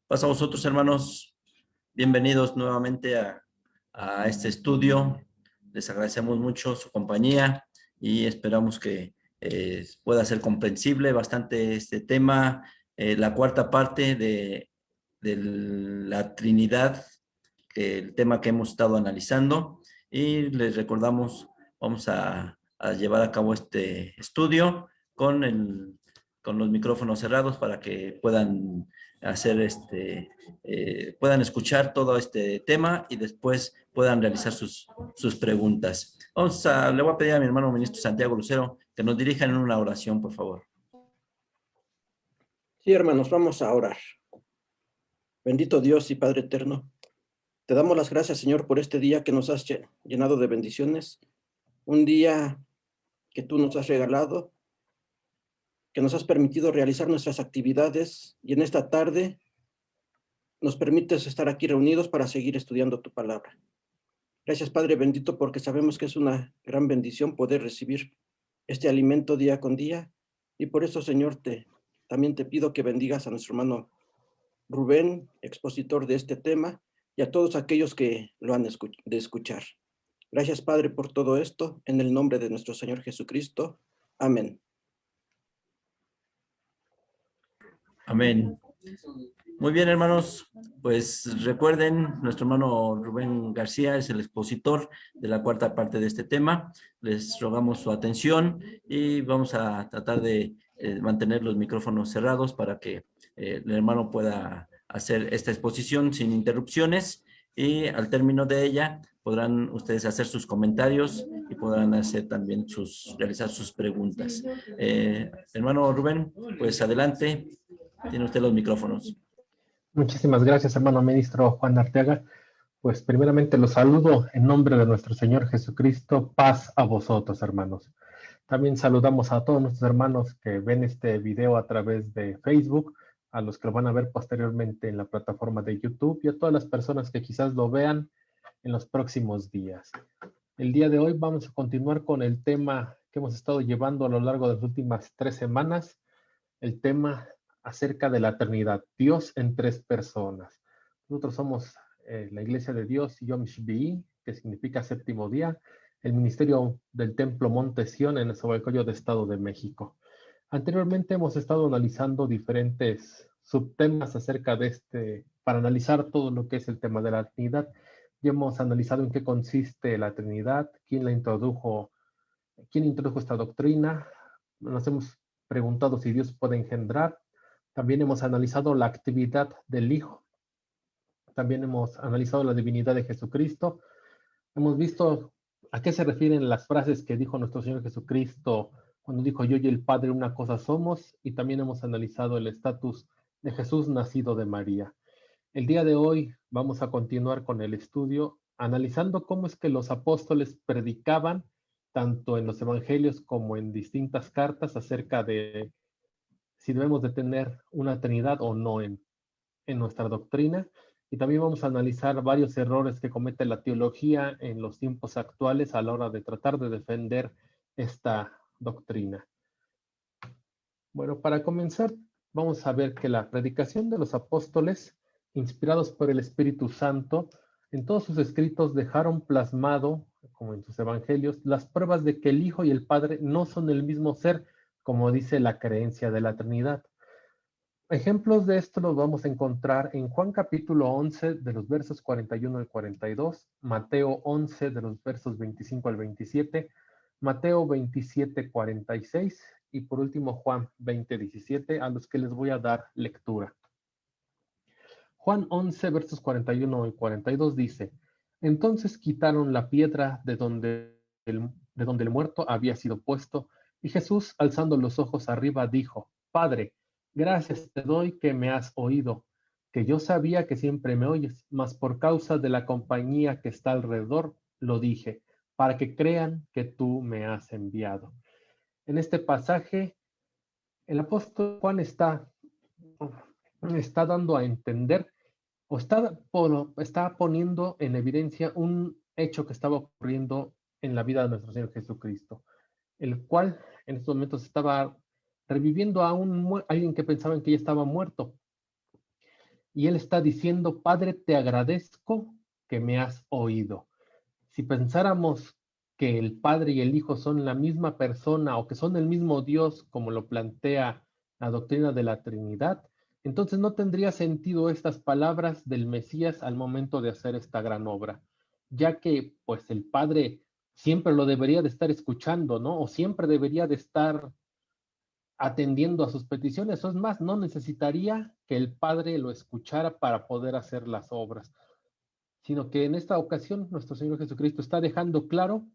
Pasa a vosotros, hermanos. Bienvenidos nuevamente a este estudio. Les agradecemos mucho su compañía y esperamos que pueda ser comprensible bastante este tema, la cuarta parte de la Trinidad, el tema que hemos estado analizando. Y les recordamos, vamos a llevar a cabo este estudio con los micrófonos cerrados para que puedan hacer puedan escuchar todo este tema y después puedan realizar sus preguntas. Le voy a pedir a mi hermano ministro Santiago Lucero que nos dirija en una oración, por favor. Sí, hermanos, vamos a orar. Bendito Dios y Padre eterno, te damos las gracias, Señor, por este día que nos has llenado de bendiciones, un día que tú nos has regalado, que nos has permitido realizar nuestras actividades, y en esta tarde nos permites estar aquí reunidos para seguir estudiando tu palabra. Gracias, Padre bendito, porque sabemos que es una gran bendición poder recibir este alimento día con día, y por eso, Señor, también te pido que bendigas a nuestro hermano Rubén, expositor de este tema, y a todos aquellos que lo han de escuchar. Gracias, Padre, por todo esto, en el nombre de nuestro Señor Jesucristo. Amén. Amén. Muy bien, hermanos, pues recuerden, nuestro hermano Rubén García es el expositor de la cuarta parte de este tema. Les rogamos su atención y vamos a tratar de mantener los micrófonos cerrados para que el hermano pueda hacer esta exposición sin interrupciones, y al término de ella podrán ustedes hacer sus comentarios y podrán hacer también realizar sus preguntas. Hermano Rubén, pues adelante, tiene usted los micrófonos. Muchísimas gracias, hermano ministro Juan Arteaga. Pues primeramente los saludo en nombre de nuestro Señor Jesucristo. Paz a vosotros, hermanos. También saludamos a todos nuestros hermanos que ven este video a través de Facebook, a los que lo van a ver posteriormente en la plataforma de YouTube, y a todas las personas que quizás lo vean en los próximos días. El día de hoy vamos a continuar con el tema que hemos estado llevando a lo largo de las últimas 3 semanas, el tema acerca de la Trinidad, Dios en 3 personas. Nosotros somos la Iglesia de Dios Yom Shvi'i, que significa séptimo día, el Ministerio del Templo Monte Sión en el Nezahualcóyotl de Estado de México. Anteriormente hemos estado analizando diferentes subtemas acerca de para analizar todo lo que es el tema de la Trinidad. Ya hemos analizado en qué consiste la Trinidad, quién introdujo esta doctrina. Nos hemos preguntado si Dios puede engendrar. También hemos analizado la actividad del Hijo. También hemos analizado la divinidad de Jesucristo. Hemos visto a qué se refieren las frases que dijo nuestro Señor Jesucristo cuando dijo: yo y el Padre una cosa somos. Y también hemos analizado el estatus de Jesús nacido de María. El día de hoy vamos a continuar con el estudio analizando cómo es que los apóstoles predicaban tanto en los evangelios como en distintas cartas acerca de si debemos de tener una Trinidad o no en nuestra doctrina. Y también vamos a analizar varios errores que comete la teología en los tiempos actuales a la hora de tratar de defender esta doctrina. Bueno, para comenzar, vamos a ver que la predicación de los apóstoles, inspirados por el Espíritu Santo, en todos sus escritos dejaron plasmado, como en sus evangelios, las pruebas de que el Hijo y el Padre no son el mismo ser, como dice la creencia de la Trinidad. Ejemplos de esto los vamos a encontrar en Juan capítulo 11 de los versos 41 al 42, Mateo 11 de los versos 25 al 27, Mateo 27, 46 y por último Juan 20, 17, a los que les voy a dar lectura. Juan 11 versos 41 y 42 dice: entonces quitaron la piedra de donde el muerto había sido puesto, y Jesús, alzando los ojos arriba, dijo: Padre, gracias te doy que me has oído, que yo sabía que siempre me oyes, mas por causa de la compañía que está alrededor, lo dije, para que crean que tú me has enviado. En este pasaje, el apóstol Juan está dando a entender o está poniendo en evidencia un hecho que estaba ocurriendo en la vida de nuestro Señor Jesucristo, el cual en estos momentos estaba reviviendo a alguien que pensaban que ya estaba muerto. Y él está diciendo: Padre, te agradezco que me has oído. Si pensáramos que el Padre y el Hijo son la misma persona o que son el mismo Dios, como lo plantea la doctrina de la Trinidad, entonces no tendría sentido estas palabras del Mesías al momento de hacer esta gran obra, ya que pues el Padre siempre lo debería de estar escuchando, ¿no? O siempre debería de estar atendiendo a sus peticiones. O es más, no necesitaría que el Padre lo escuchara para poder hacer las obras, sino que en esta ocasión nuestro Señor Jesucristo está dejando claro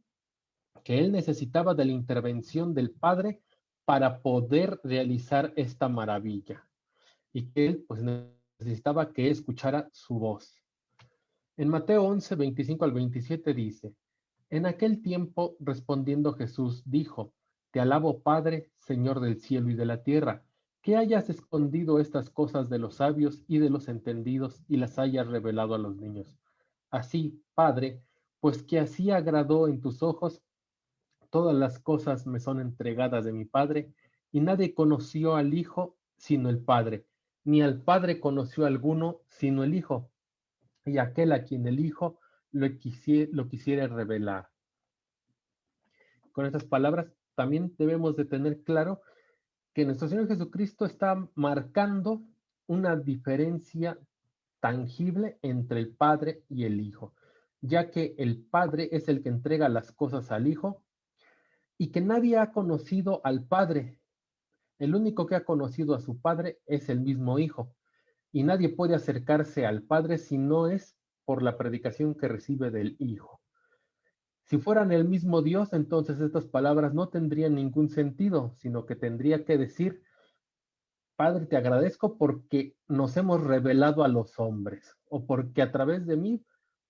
que Él necesitaba de la intervención del Padre para poder realizar esta maravilla, y que Él pues necesitaba que escuchara su voz. En Mateo 11, 25 al 27 dice: En aquel tiempo, respondiendo Jesús, dijo: Te alabo, Padre, Señor del cielo y de la tierra, que hayas escondido estas cosas de los sabios y de los entendidos y las hayas revelado a los niños. Así, Padre, pues que así agradó en tus ojos, todas las cosas me son entregadas de mi Padre, y nadie conoció al Hijo sino el Padre, ni al Padre conoció alguno sino el Hijo, y aquel a quien el Hijo lo quisiera revelar. Con estas palabras también debemos de tener claro que nuestro Señor Jesucristo está marcando una diferencia tangible entre el Padre y el Hijo, ya que el Padre es el que entrega las cosas al Hijo y que nadie ha conocido al Padre. El único que ha conocido a su Padre es el mismo Hijo, y nadie puede acercarse al Padre si no es por la predicación que recibe del Hijo. Si fueran el mismo Dios, entonces estas palabras no tendrían ningún sentido, sino que tendría que decir: Padre, te agradezco porque nos hemos revelado a los hombres, o porque a través de mí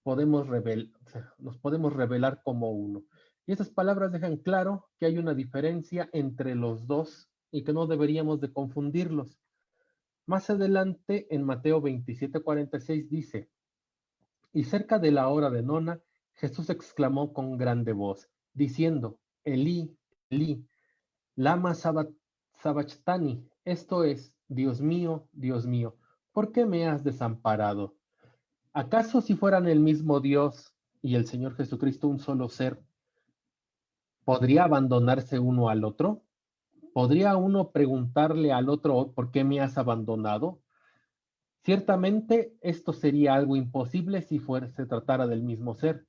nos podemos revelar como uno. Y estas palabras dejan claro que hay una diferencia entre los dos y que no deberíamos de confundirlos. Más adelante, en Mateo 27:46 dice: Y cerca de la hora de nona, Jesús exclamó con grande voz, diciendo: Elí, Elí, lama sabachthani, esto es: Dios mío, ¿por qué me has desamparado? ¿Acaso si fueran el mismo Dios y el Señor Jesucristo un solo ser, podría abandonarse uno al otro? ¿Podría uno preguntarle al otro: ¿por qué me has abandonado? Ciertamente esto sería algo imposible si se tratara del mismo ser.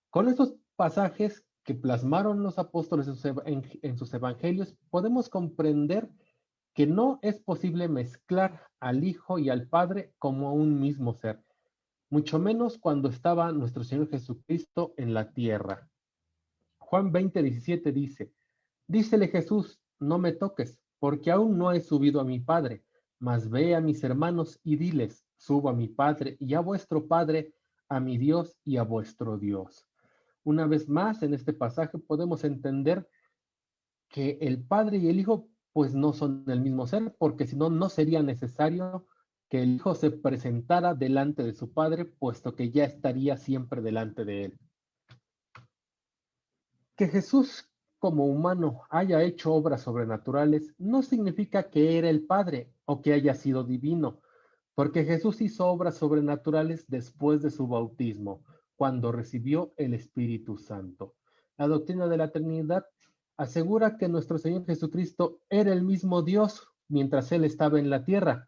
Con estos pasajes que plasmaron los apóstoles en sus evangelios, podemos comprender que no es posible mezclar al Hijo y al Padre como un mismo ser, mucho menos cuando estaba nuestro Señor Jesucristo en la tierra. Juan 20:17 dice: Dícele Jesús: No me toques, porque aún no he subido a mi Padre, mas ve a mis hermanos y diles: Subo a mi Padre y a vuestro Padre, a mi Dios y a vuestro Dios. Una vez más, en este pasaje podemos entender que el Padre y el Hijo pues no son el mismo ser, porque si no, no sería necesario que el Hijo se presentara delante de su Padre, puesto que ya estaría siempre delante de él. Que Jesús como humano haya hecho obras sobrenaturales no significa que era el Padre o que haya sido divino, porque Jesús hizo obras sobrenaturales después de su bautismo, cuando recibió el Espíritu Santo. La doctrina de la Trinidad asegura que nuestro Señor Jesucristo era el mismo Dios mientras Él estaba en la tierra.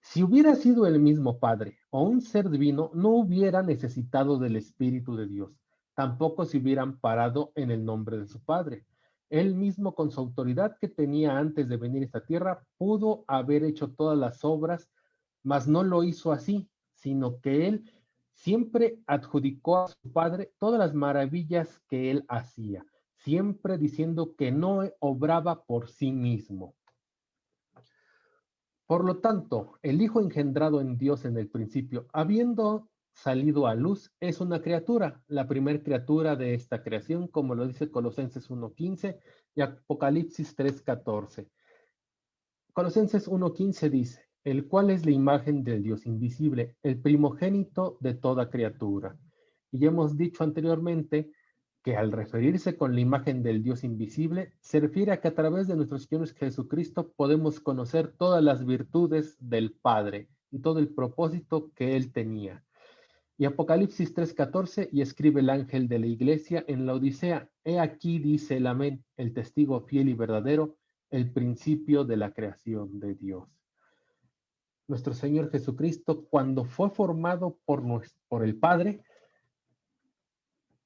Si hubiera sido el mismo Padre o un ser divino, no hubiera necesitado del Espíritu de Dios. Tampoco se hubieran parado en el nombre de su Padre. Él mismo, con su autoridad que tenía antes de venir a esta tierra, pudo haber hecho todas las obras, mas no lo hizo así, sino que Él siempre adjudicó a su Padre todas las maravillas que Él hacía, siempre diciendo que no obraba por sí mismo. Por lo tanto, el Hijo engendrado en Dios en el principio, habiendo salido a luz, es una criatura, la primer criatura de esta creación, como lo dice Colosenses 1:15 y Apocalipsis 3:14. Colosenses 1:15 dice: el cual es la imagen del Dios invisible, el primogénito de toda criatura. Y ya hemos dicho anteriormente que al referirse con la imagen del Dios invisible, se refiere a que a través de nuestro Señor Jesucristo podemos conocer todas las virtudes del Padre y todo el propósito que Él tenía. Y Apocalipsis 3:14, y escribe el ángel de la iglesia en la Odisea: He aquí, dice el Amén, el testigo fiel y verdadero, el principio de la creación de Dios. Nuestro Señor Jesucristo, cuando fue formado por el Padre,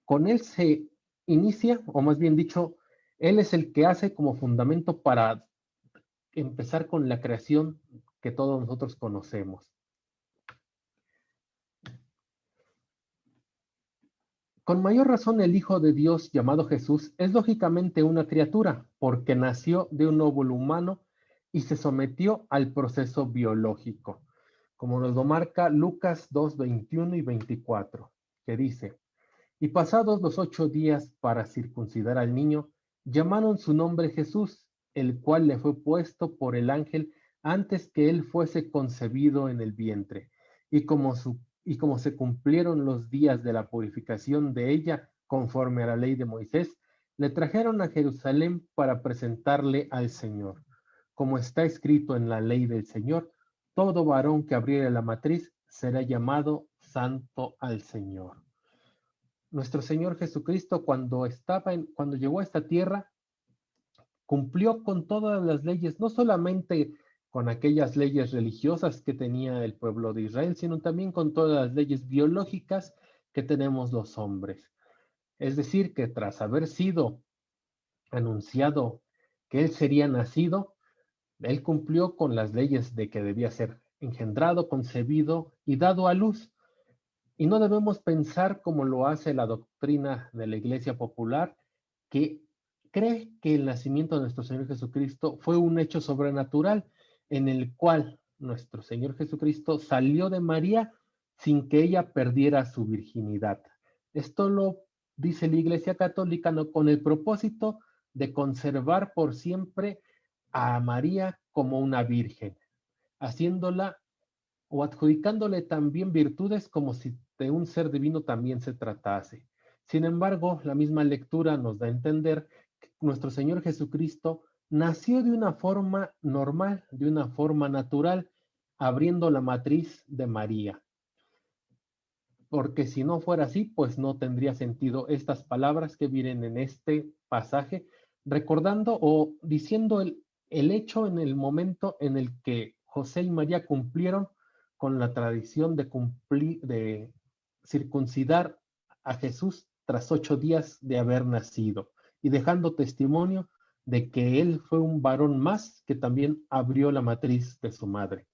con Él se inicia, o más bien dicho, Él es el que hace como fundamento para empezar con la creación que todos nosotros conocemos. Con mayor razón, el Hijo de Dios, llamado Jesús, es lógicamente una criatura, porque nació de un óvulo humano y se sometió al proceso biológico, como nos lo marca Lucas 2, 21 y 24, que dice: Y pasados los 8 días para circuncidar al niño, llamaron su nombre Jesús, el cual le fue puesto por el ángel antes que él fuese concebido en el vientre. Y como se cumplieron los días de la purificación de ella, conforme a la ley de Moisés, le trajeron a Jerusalén para presentarle al Señor. Como está escrito en la ley del Señor, todo varón que abriere la matriz será llamado santo al Señor. Nuestro Señor Jesucristo, cuando llegó a esta tierra, cumplió con todas las leyes, no solamente con aquellas leyes religiosas que tenía el pueblo de Israel, sino también con todas las leyes biológicas que tenemos los hombres. Es decir, que tras haber sido anunciado que él sería nacido, él cumplió con las leyes de que debía ser engendrado, concebido y dado a luz. Y no debemos pensar como lo hace la doctrina de la Iglesia Popular, que cree que el nacimiento de nuestro Señor Jesucristo fue un hecho sobrenatural en el cual nuestro Señor Jesucristo salió de María sin que ella perdiera su virginidad. Esto lo dice la Iglesia Católica, ¿no?, con el propósito de conservar por siempre a María como una virgen, haciéndola o adjudicándole también virtudes como si de un ser divino también se tratase. Sin embargo, la misma lectura nos da a entender que nuestro Señor Jesucristo nació de una forma normal, de una forma natural, abriendo la matriz de María. Porque si no fuera así, pues no tendría sentido estas palabras que vienen en este pasaje, recordando o diciendo el hecho en el momento en el que José y María cumplieron con la tradición de circuncidar a Jesús tras 8 días de haber nacido, y dejando testimonio de que él fue un varón más que también abrió la matriz de su madre.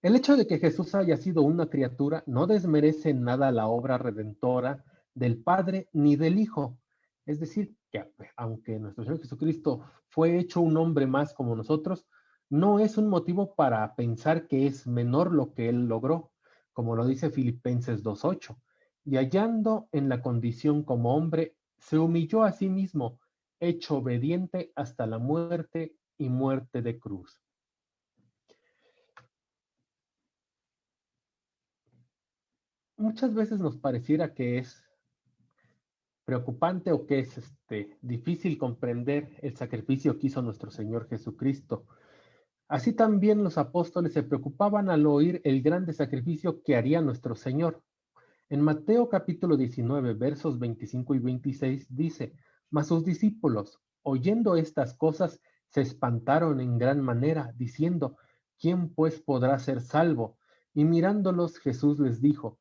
El hecho de que Jesús haya sido una criatura no desmerece en nada la obra redentora del Padre ni del Hijo. Es decir, que aunque nuestro Señor Jesucristo fue hecho un hombre más como nosotros, no es un motivo para pensar que es menor lo que Él logró, como lo dice Filipenses 2:8. Y hallando en la condición como hombre, se humilló a sí mismo, hecho obediente hasta la muerte y muerte de cruz. Muchas veces nos pareciera que es preocupante o que es difícil comprender el sacrificio que hizo nuestro Señor Jesucristo. Así también los apóstoles se preocupaban al oír el grande sacrificio que haría nuestro Señor. En Mateo capítulo 19, versos 25 y 26 dice: Mas sus discípulos, oyendo estas cosas, se espantaron en gran manera, diciendo: ¿Quién pues podrá ser salvo? Y mirándolos, Jesús les dijo: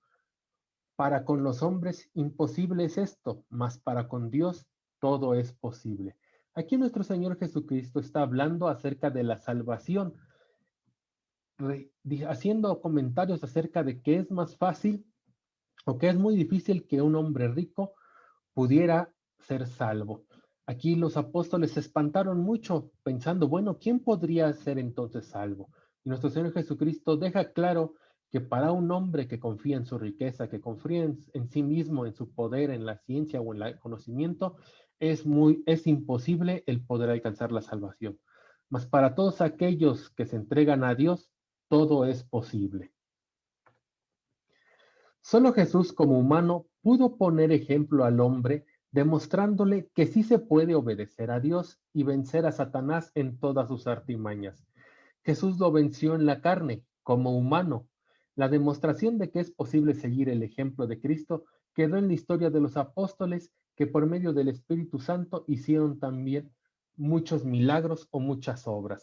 Para con los hombres imposible es esto, mas para con Dios todo es posible. Aquí nuestro Señor Jesucristo está hablando acerca de la salvación, haciendo comentarios acerca de que es más fácil o que es muy difícil que un hombre rico pudiera ser salvo. Aquí los apóstoles se espantaron mucho pensando, bueno, ¿quién podría ser entonces salvo? Y nuestro Señor Jesucristo deja claro que para un hombre que confía en su riqueza, que confía en sí mismo, en su poder, en la ciencia o en el conocimiento, es imposible el poder alcanzar la salvación. Mas para todos aquellos que se entregan a Dios, todo es posible. Solo Jesús como humano pudo poner ejemplo al hombre, demostrándole que sí se puede obedecer a Dios y vencer a Satanás en todas sus artimañas. Jesús lo venció en la carne, como humano. La demostración de que es posible seguir el ejemplo de Cristo quedó en la historia de los apóstoles que por medio del Espíritu Santo hicieron también muchos milagros o muchas obras.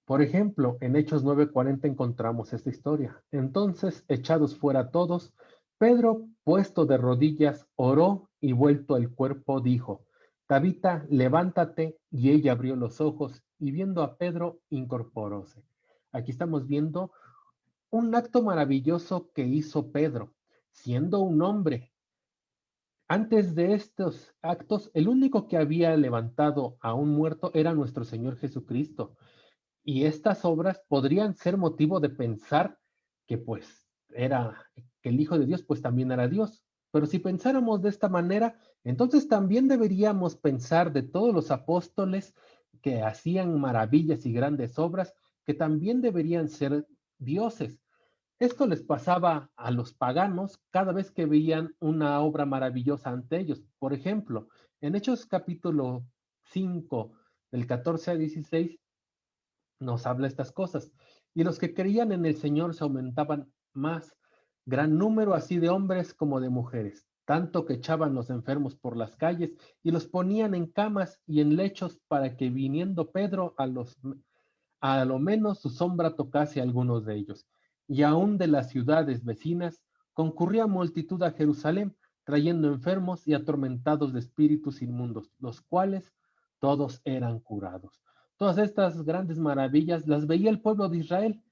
Por ejemplo, en Hechos 9:40 encontramos esta historia. Entonces, echados fuera todos, Pedro, puesto de rodillas, oró y vuelto el cuerpo, dijo: Tabita, levántate, y ella abrió los ojos y viendo a Pedro, incorporóse. Aquí estamos viendo un acto maravilloso que hizo Pedro, siendo un hombre. Antes de estos actos, el único que había levantado a un muerto era nuestro Señor Jesucristo. Y estas obras podrían ser motivo de pensar que pues era, que el Hijo de Dios pues también era Dios. Pero si pensáramos de esta manera, entonces también deberíamos pensar de todos los apóstoles que hacían maravillas y grandes obras, que también deberían ser dioses. Esto les pasaba a los paganos cada vez que veían una obra maravillosa ante ellos. Por ejemplo, en Hechos capítulo 5, del 14 a 16, nos habla estas cosas. Y los que creían en el Señor se aumentaban más, gran número así de hombres como de mujeres, tanto que echaban los enfermos por las calles y los ponían en camas y en lechos para que viniendo Pedro a lo menos su sombra tocase a algunos de ellos. Y aún de las ciudades vecinas concurría multitud a Jerusalén, trayendo enfermos y atormentados de espíritus inmundos, los cuales todos eran curados. Todas estas grandes maravillas las veía el pueblo de Israel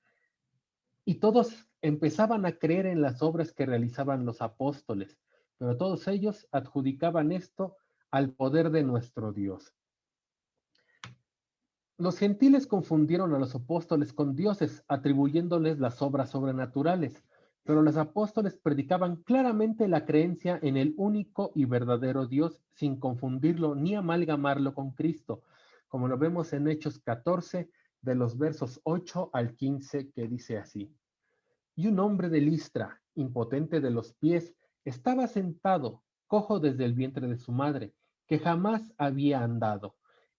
y todos empezaban a creer en las obras que realizaban los apóstoles, pero todos ellos adjudicaban esto al poder de nuestro Dios. Los gentiles confundieron a los apóstoles con dioses, atribuyéndoles las obras sobrenaturales, pero los apóstoles predicaban claramente la creencia en el único y verdadero Dios sin confundirlo ni amalgamarlo con Cristo, como lo vemos en Hechos 14, de los versos 8 al 15, que dice así: Y un hombre de Listra, impotente de los pies, estaba sentado, cojo desde el vientre de su madre, que jamás había andado.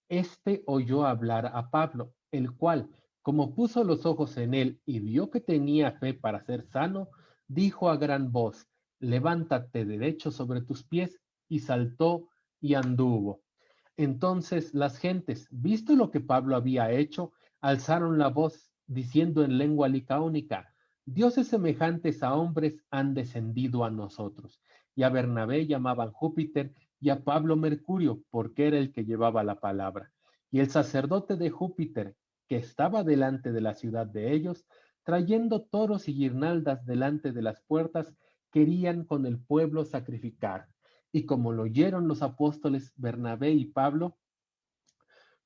Este oyó hablar a Pablo, el cual, como puso los ojos en él y vio que tenía fe para ser sano, dijo a gran voz: Levántate derecho sobre tus pies, y saltó y anduvo. Entonces las gentes, visto lo que Pablo había hecho, alzaron la voz, diciendo en lengua licaónica: Dioses semejantes a hombres han descendido a nosotros. Y a Bernabé llamaban Júpiter y a Pablo Mercurio, porque era el que llevaba la palabra. Y el sacerdote de Júpiter, que estaba delante de la ciudad de ellos, trayendo toros y guirnaldas delante de las puertas, querían con el pueblo sacrificar. Y como lo oyeron los apóstoles Bernabé y Pablo,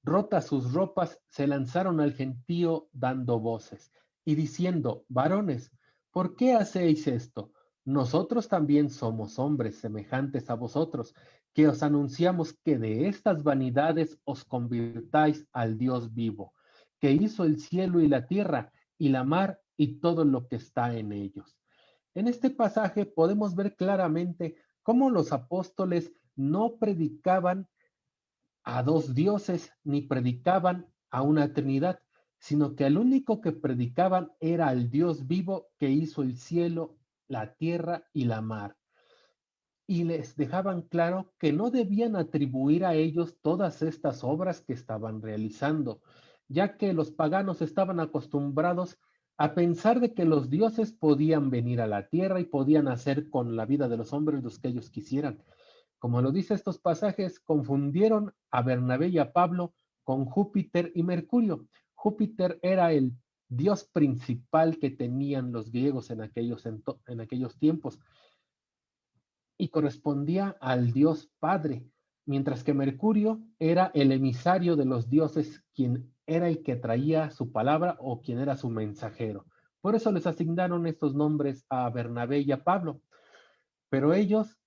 rotas sus ropas, se lanzaron al gentío dando voces y diciendo: Varones, ¿por qué hacéis esto? Nosotros también somos hombres semejantes a vosotros, que os anunciamos que de estas vanidades os convirtáis al Dios vivo, que hizo el cielo y la tierra y la mar y todo lo que está en ellos. En este pasaje podemos ver claramente cómo los apóstoles no predicaban a dos dioses ni predicaban a una trinidad, sino que al único que predicaban era al Dios vivo que hizo el cielo, la tierra y la mar. Y les dejaban claro que no debían atribuir a ellos todas estas obras que estaban realizando, ya que los paganos estaban acostumbrados a pensar de que los dioses podían venir a la tierra y podían hacer con la vida de los hombres lo que ellos quisieran. Como lo dice estos pasajes, confundieron a Bernabé y a Pablo con Júpiter y Mercurio. Júpiter era el dios principal que tenían los griegos en aquellos tiempos y correspondía al dios Padre, mientras que Mercurio era el emisario de los dioses, quien era el que traía su palabra o quien era su mensajero. Por eso les asignaron estos nombres a Bernabé y a Pablo, pero ellos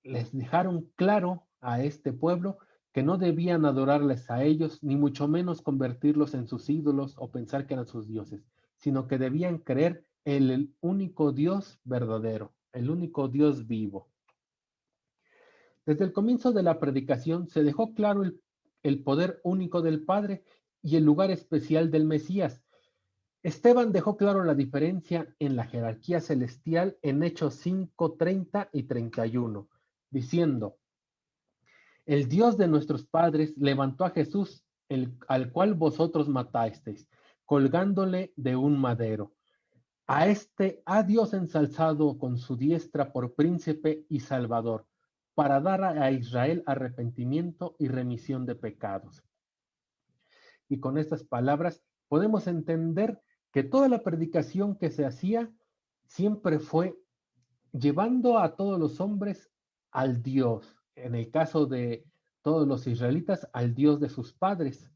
les dejaron claro a este pueblo que no debían adorarles a ellos, ni mucho menos convertirlos en sus ídolos o pensar que eran sus dioses, sino que debían creer el único Dios verdadero, el único Dios vivo. Desde el comienzo de la predicación se dejó claro el poder único del Padre y el lugar especial del Mesías. Esteban dejó claro la diferencia en la jerarquía celestial en Hechos 5, 30 y 31, diciendo: el Dios de nuestros padres levantó a Jesús, al cual vosotros matasteis, colgándole de un madero. A este ha Dios ensalzado con su diestra por príncipe y salvador, para dar a Israel arrepentimiento y remisión de pecados. Y con estas palabras podemos entender que toda la predicación que se hacía siempre fue llevando a todos los hombres al Dios, en el caso de todos los israelitas, al Dios de sus padres,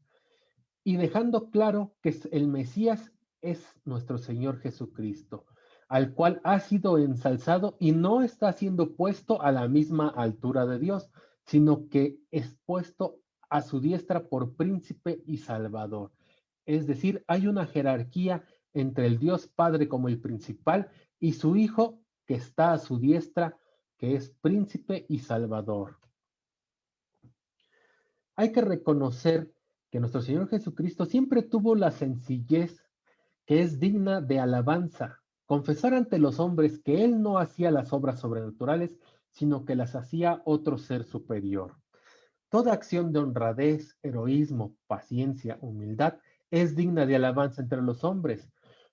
y dejando claro que el Mesías es nuestro Señor Jesucristo, al cual ha sido ensalzado y no está siendo puesto a la misma altura de Dios, sino que es puesto a su diestra por príncipe y salvador. Es decir, hay una jerarquía entre el Dios Padre como el principal y su Hijo que está a su diestra, que es príncipe y salvador. Hay que reconocer que nuestro Señor Jesucristo siempre tuvo la sencillez que es digna de alabanza, confesar ante los hombres que Él no hacía las obras sobrenaturales, sino que las hacía otro ser superior. Toda acción de honradez, heroísmo, paciencia, humildad es digna de alabanza entre los hombres,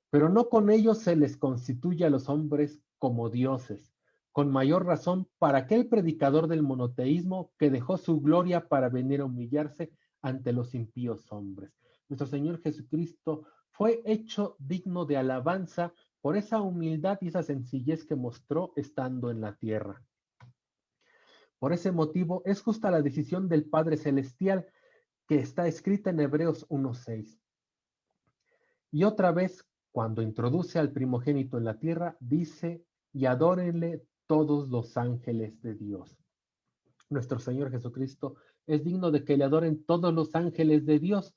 pero no con ello se les constituye a los hombres como dioses. Con mayor razón para aquel predicador del monoteísmo que dejó su gloria para venir a humillarse ante los impíos hombres. Nuestro Señor Jesucristo fue hecho digno de alabanza por esa humildad y esa sencillez que mostró estando en la tierra. Por ese motivo es justa la decisión del Padre Celestial que está escrita en Hebreos 1:6. Y otra vez, cuando introduce al primogénito en la tierra, dice: y adórenle todos los ángeles de Dios. Nuestro Señor Jesucristo es digno de que le adoren todos los ángeles de Dios.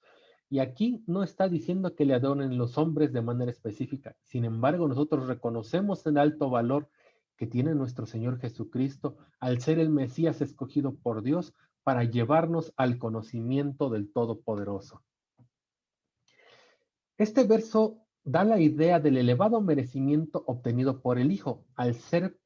Y aquí no está diciendo que le adoren los hombres de manera específica. Sin embargo, nosotros reconocemos el alto valor que tiene nuestro Señor Jesucristo al ser el Mesías escogido por Dios para llevarnos al conocimiento del Todopoderoso. Este verso da la idea del elevado merecimiento obtenido por el Hijo al ser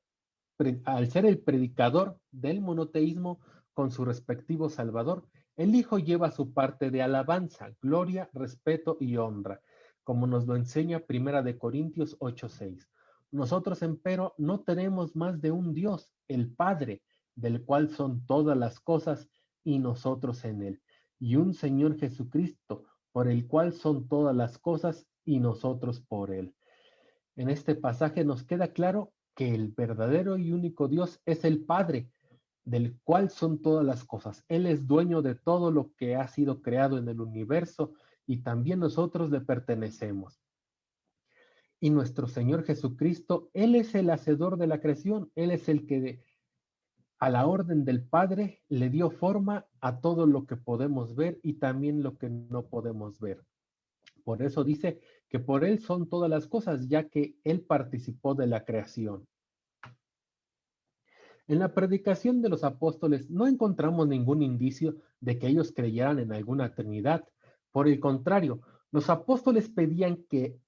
el predicador del monoteísmo con su respectivo Salvador. El Hijo lleva su parte de alabanza, gloria, respeto y honra, como nos lo enseña 1 Corintios 8:6. Nosotros, empero, no tenemos más de un Dios, el Padre, del cual son todas las cosas, y nosotros en él, y un Señor Jesucristo, por el cual son todas las cosas, y nosotros por él. En este pasaje nos queda claro que el verdadero y único Dios es el Padre, del cual son todas las cosas. Él es dueño de todo lo que ha sido creado en el universo y también nosotros le pertenecemos. Y nuestro Señor Jesucristo, Él es el hacedor de la creación, Él es el que a la orden del Padre le dio forma a todo lo que podemos ver y también lo que no podemos ver. Por eso dice que por Él son todas las cosas, ya que Él participó de la creación. En la predicación de los apóstoles no encontramos ningún indicio de que ellos creyeran en alguna Trinidad. Por el contrario, los apóstoles pedían que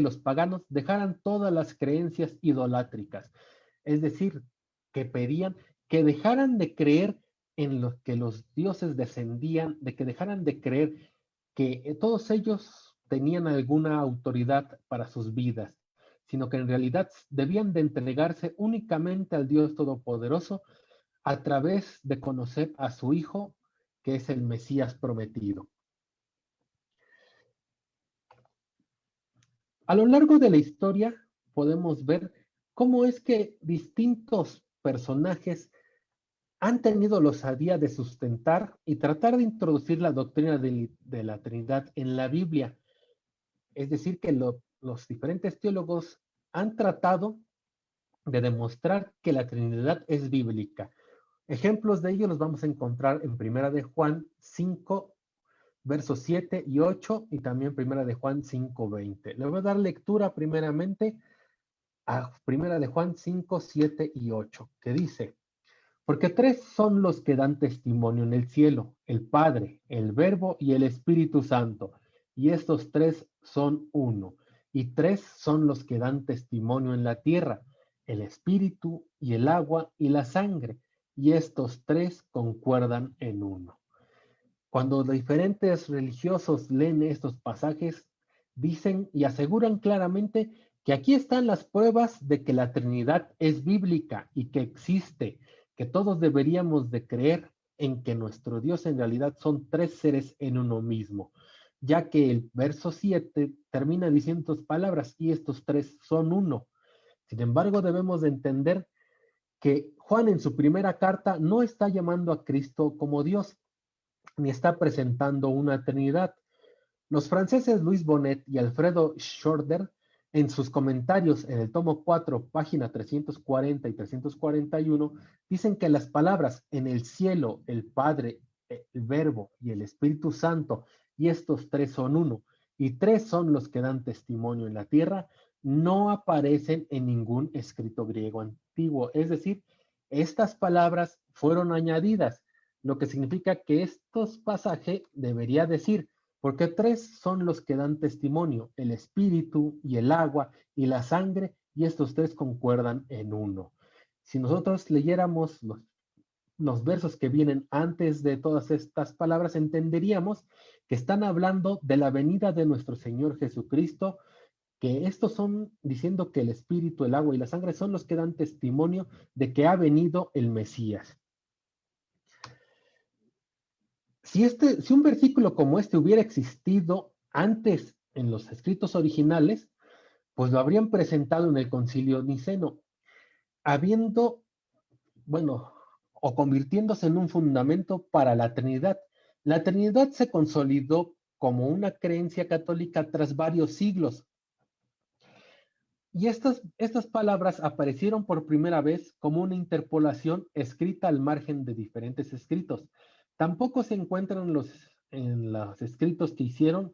los paganos dejaran todas las creencias idolátricas. Es decir, que pedían que dejaran de creer en lo que los dioses descendían, de que dejaran de creer que todos ellos tenían alguna autoridad para sus vidas, sino que en realidad debían de entregarse únicamente al Dios Todopoderoso a través de conocer a su Hijo, que es el Mesías prometido. A lo largo de la historia podemos ver cómo es que distintos personajes han tenido la osadía de sustentar y tratar de introducir la doctrina de la Trinidad en la Biblia. Es decir, que los diferentes teólogos han tratado de demostrar que la Trinidad es bíblica. Ejemplos de ello los vamos a encontrar en 1 de Juan 5, versos 7 y 8, y también Primera de Juan 5:20. Le voy a dar lectura primeramente a Primera de Juan 5, 7 y 8, que dice: porque tres son los que dan testimonio en el cielo, el Padre, el Verbo y el Espíritu Santo, y estos tres son uno. Y tres son los que dan testimonio en la tierra, el Espíritu y el agua y la sangre, y estos tres concuerdan en uno. Cuando diferentes religiosos leen estos pasajes, dicen y aseguran claramente que aquí están las pruebas de que la Trinidad es bíblica y que existe, que todos deberíamos de creer en que nuestro Dios en realidad son tres seres en uno mismo, ya que el verso 7 termina diciendo estas palabras, y estos tres son uno. Sin embargo, debemos de entender que Juan en su primera carta no está llamando a Cristo como Dios, ni está presentando una Trinidad. Los franceses Louis Bonnet y Alfredo Schroeder, en sus comentarios en el tomo 4, página 340 y 341, dicen que las palabras en el cielo, el Padre, el Verbo y el Espíritu Santo, y estos tres son uno, y tres son los que dan testimonio en la tierra, no aparecen en ningún escrito griego antiguo. Es decir, estas palabras fueron añadidas, lo que significa que estos pasajes debería decir: porque tres son los que dan testimonio, el espíritu y el agua y la sangre, y estos tres concuerdan en uno. Si nosotros leyéramos los versos que vienen antes de todas estas palabras, entenderíamos que están hablando de la venida de nuestro Señor Jesucristo, que estos son diciendo que el espíritu, el agua y la sangre son los que dan testimonio de que ha venido el Mesías. Si un versículo como este hubiera existido antes en los escritos originales, pues lo habrían presentado en el Concilio Niceno, habiendo, bueno, o convirtiéndose en un fundamento para la Trinidad. La Trinidad se consolidó como una creencia católica tras varios siglos. Y estas palabras aparecieron por primera vez como una interpolación escrita al margen de diferentes escritos. Tampoco se encuentran en los escritos que hicieron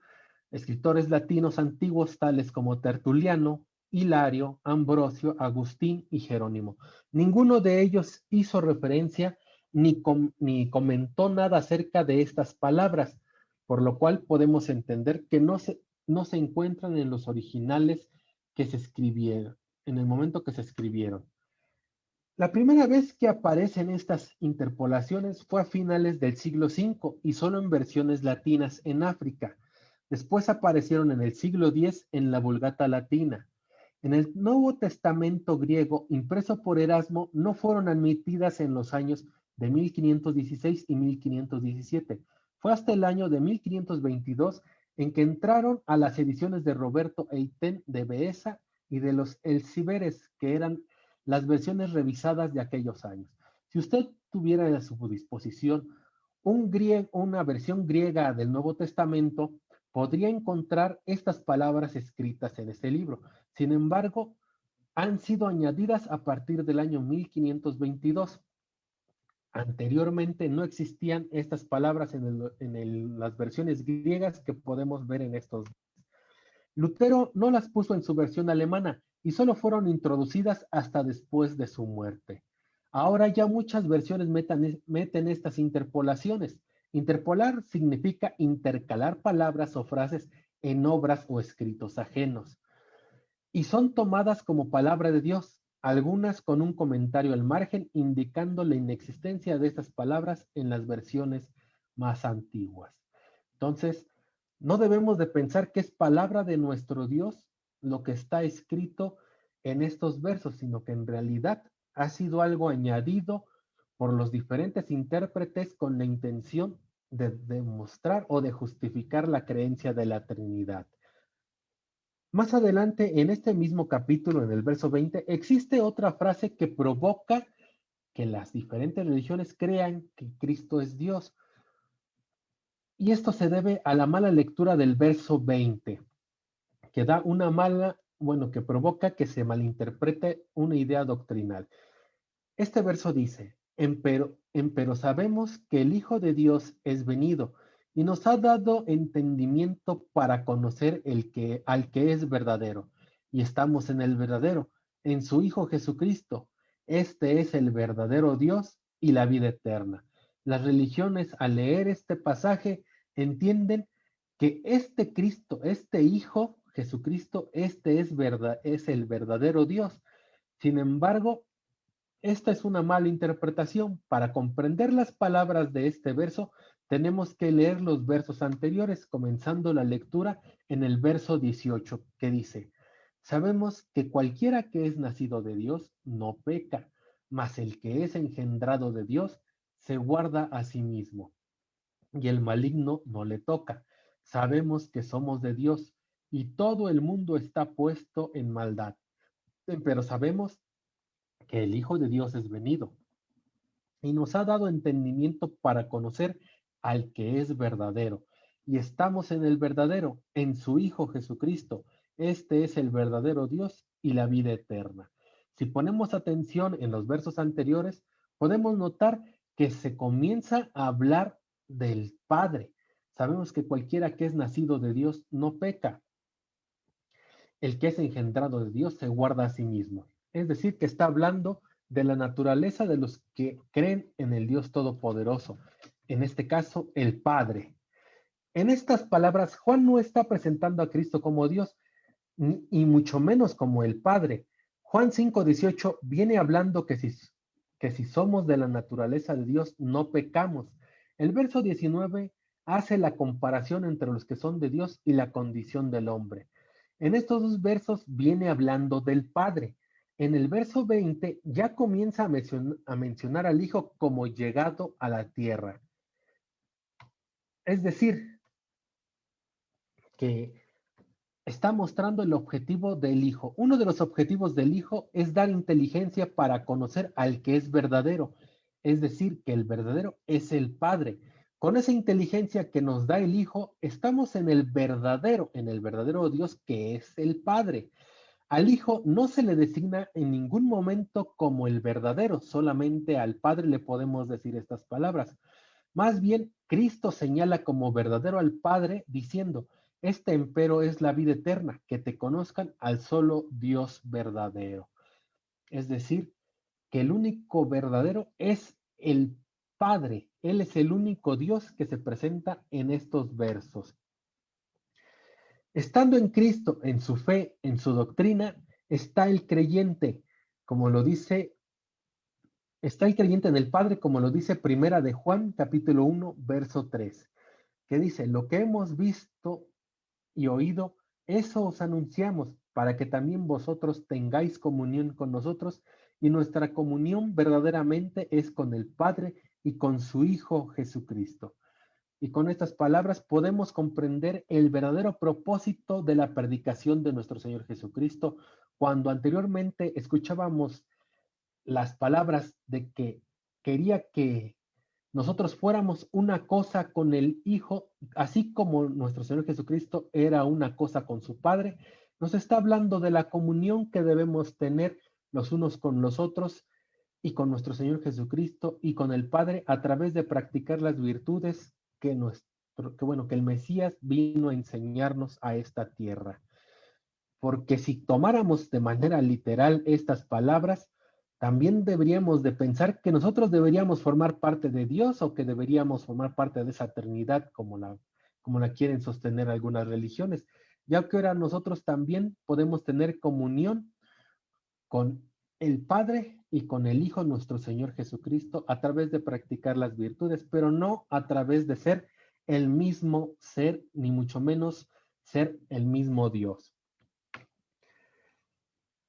escritores latinos antiguos tales como Tertuliano, Hilario, Ambrosio, Agustín y Jerónimo. Ninguno de ellos hizo referencia ni comentó nada acerca de estas palabras, por lo cual podemos entender que no se encuentran en los originales que se escribieron, en el momento que se escribieron. La primera vez que aparecen estas interpolaciones fue a finales del siglo V y solo en versiones latinas en África. Después aparecieron en el siglo X en la Vulgata latina. En el Nuevo Testamento griego, impreso por Erasmo, no fueron admitidas en los años de 1516 y 1517. Fue hasta el año de 1522 en que entraron a las ediciones de Roberto Eiten de Beesa y de los Elciberes, que eran las versiones revisadas de aquellos años. Si usted tuviera a su disposición una versión griega del Nuevo Testamento, podría encontrar estas palabras escritas en este libro. Sin embargo, han sido añadidas a partir del año 1522. Anteriormente no existían estas palabras en las versiones griegas que podemos ver en estos. Lutero no las puso en su versión alemana y solo fueron introducidas hasta después de su muerte. Ahora ya muchas versiones meten estas interpolaciones. Interpolar significa intercalar palabras o frases en obras o escritos ajenos. Y son tomadas como palabra de Dios, algunas con un comentario al margen indicando la inexistencia de estas palabras en las versiones más antiguas. Entonces, no debemos de pensar que es palabra de nuestro Dios lo que está escrito en estos versos, sino que en realidad ha sido algo añadido por los diferentes intérpretes con la intención de demostrar o de justificar la creencia de la Trinidad. Más adelante, en este mismo capítulo, en el verso 20, existe otra frase que provoca que las diferentes religiones crean que Cristo es Dios. Y esto se debe a la mala lectura del verso 20, que da que provoca que se malinterprete una idea doctrinal. Este verso dice: empero sabemos que el Hijo de Dios es venido y nos ha dado entendimiento para conocer al que es verdadero. Y estamos en el verdadero, en su Hijo Jesucristo. Este es el verdadero Dios y la vida eterna. Las religiones, al leer este pasaje, entienden que este Cristo, este Hijo Jesucristo, este es verdad, es el verdadero Dios. Sin embargo, esta es una mala interpretación. Para comprender las palabras de este verso, tenemos que leer los versos anteriores, comenzando la lectura en el verso 18, que dice: sabemos que cualquiera que es nacido de Dios no peca, mas el que es engendrado de Dios se guarda a sí mismo, y el maligno no le toca. Sabemos que somos de Dios, y todo el mundo está puesto en maldad, pero sabemos que el Hijo de Dios es venido y nos ha dado entendimiento para conocer al que es verdadero. Y estamos en el verdadero, en su Hijo Jesucristo. Este es el verdadero Dios y la vida eterna. Si ponemos atención en los versos anteriores, podemos notar que se comienza a hablar del Padre. Sabemos que cualquiera que es nacido de Dios no peca. El que es engendrado de Dios se guarda a sí mismo. Es decir, que está hablando de la naturaleza de los que creen en el Dios Todopoderoso, en este caso, el Padre. En estas palabras, Juan no está presentando a Cristo como Dios, y mucho menos como el Padre. Juan 5:18 viene hablando que si somos de la naturaleza de Dios, no pecamos. El verso 19 hace la comparación entre los que son de Dios y la condición del hombre. En estos dos versos viene hablando del Padre. En el verso 20 ya comienza a mencionar al Hijo como llegado a la tierra. Es decir, que está mostrando el objetivo del Hijo. Uno de los objetivos del Hijo es dar inteligencia para conocer al que es verdadero. Es decir, que el verdadero es el Padre. Con esa inteligencia que nos da el Hijo, estamos en el verdadero Dios que es el Padre. Al Hijo no se le designa en ningún momento como el verdadero, solamente al Padre le podemos decir estas palabras. Más bien, Cristo señala como verdadero al Padre diciendo: este empero es la vida eterna, que te conozcan al solo Dios verdadero. Es decir, que el único verdadero es el Padre. Él es el único Dios que se presenta en estos versos. Estando en Cristo, en su fe, en su doctrina, está el creyente, como lo dice, está el creyente en el Padre, como lo dice Primera de Juan, capítulo 1, verso 3, que dice: lo que hemos visto y oído, eso os anunciamos, para que también vosotros tengáis comunión con nosotros, y nuestra comunión verdaderamente es con el Padre y con su Hijo Jesucristo. Y con estas palabras podemos comprender el verdadero propósito de la predicación de nuestro Señor Jesucristo, cuando anteriormente escuchábamos las palabras de que quería que nosotros fuéramos una cosa con el Hijo, así como nuestro Señor Jesucristo era una cosa con su Padre. Nos está hablando de la comunión que debemos tener los unos con los otros y con nuestro Señor Jesucristo y con el Padre a través de practicar las virtudes que el Mesías vino a enseñarnos a esta tierra. Porque si tomáramos de manera literal estas palabras, también deberíamos de pensar que nosotros deberíamos formar parte de Dios, o que deberíamos formar parte de esa eternidad como la quieren sostener algunas religiones, ya que ahora nosotros también podemos tener comunión con el Padre y con el Hijo, nuestro Señor Jesucristo, a través de practicar las virtudes, pero no a través de ser el mismo ser, ni mucho menos ser el mismo Dios.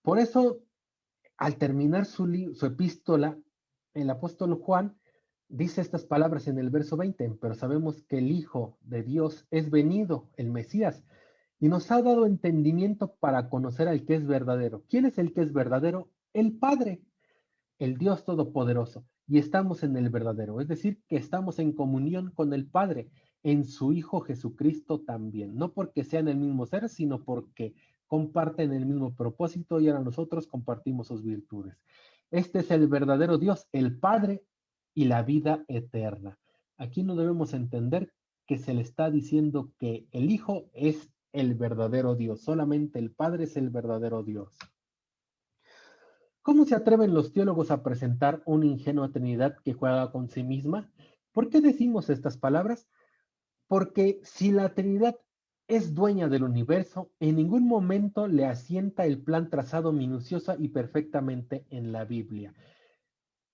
Por eso, al terminar su epístola, el apóstol Juan dice estas palabras en el verso 20: pero sabemos que el Hijo de Dios es venido, el Mesías, y nos ha dado entendimiento para conocer al que es verdadero. ¿Quién es el que es verdadero? El Padre, el Dios Todopoderoso. Y estamos en el verdadero, es decir, que estamos en comunión con el Padre, en su Hijo Jesucristo también. No porque sean el mismo ser, sino porque comparten el mismo propósito y ahora nosotros compartimos sus virtudes. Este es el verdadero Dios, el Padre y la vida eterna. Aquí no debemos entender que se le está diciendo que el Hijo es el verdadero Dios, solamente el Padre es el verdadero Dios. ¿Cómo se atreven los teólogos a presentar una ingenua Trinidad que juega con sí misma? ¿Por qué decimos estas palabras? Porque si la Trinidad es dueña del universo, en ningún momento le asienta el plan trazado minuciosa y perfectamente en la Biblia.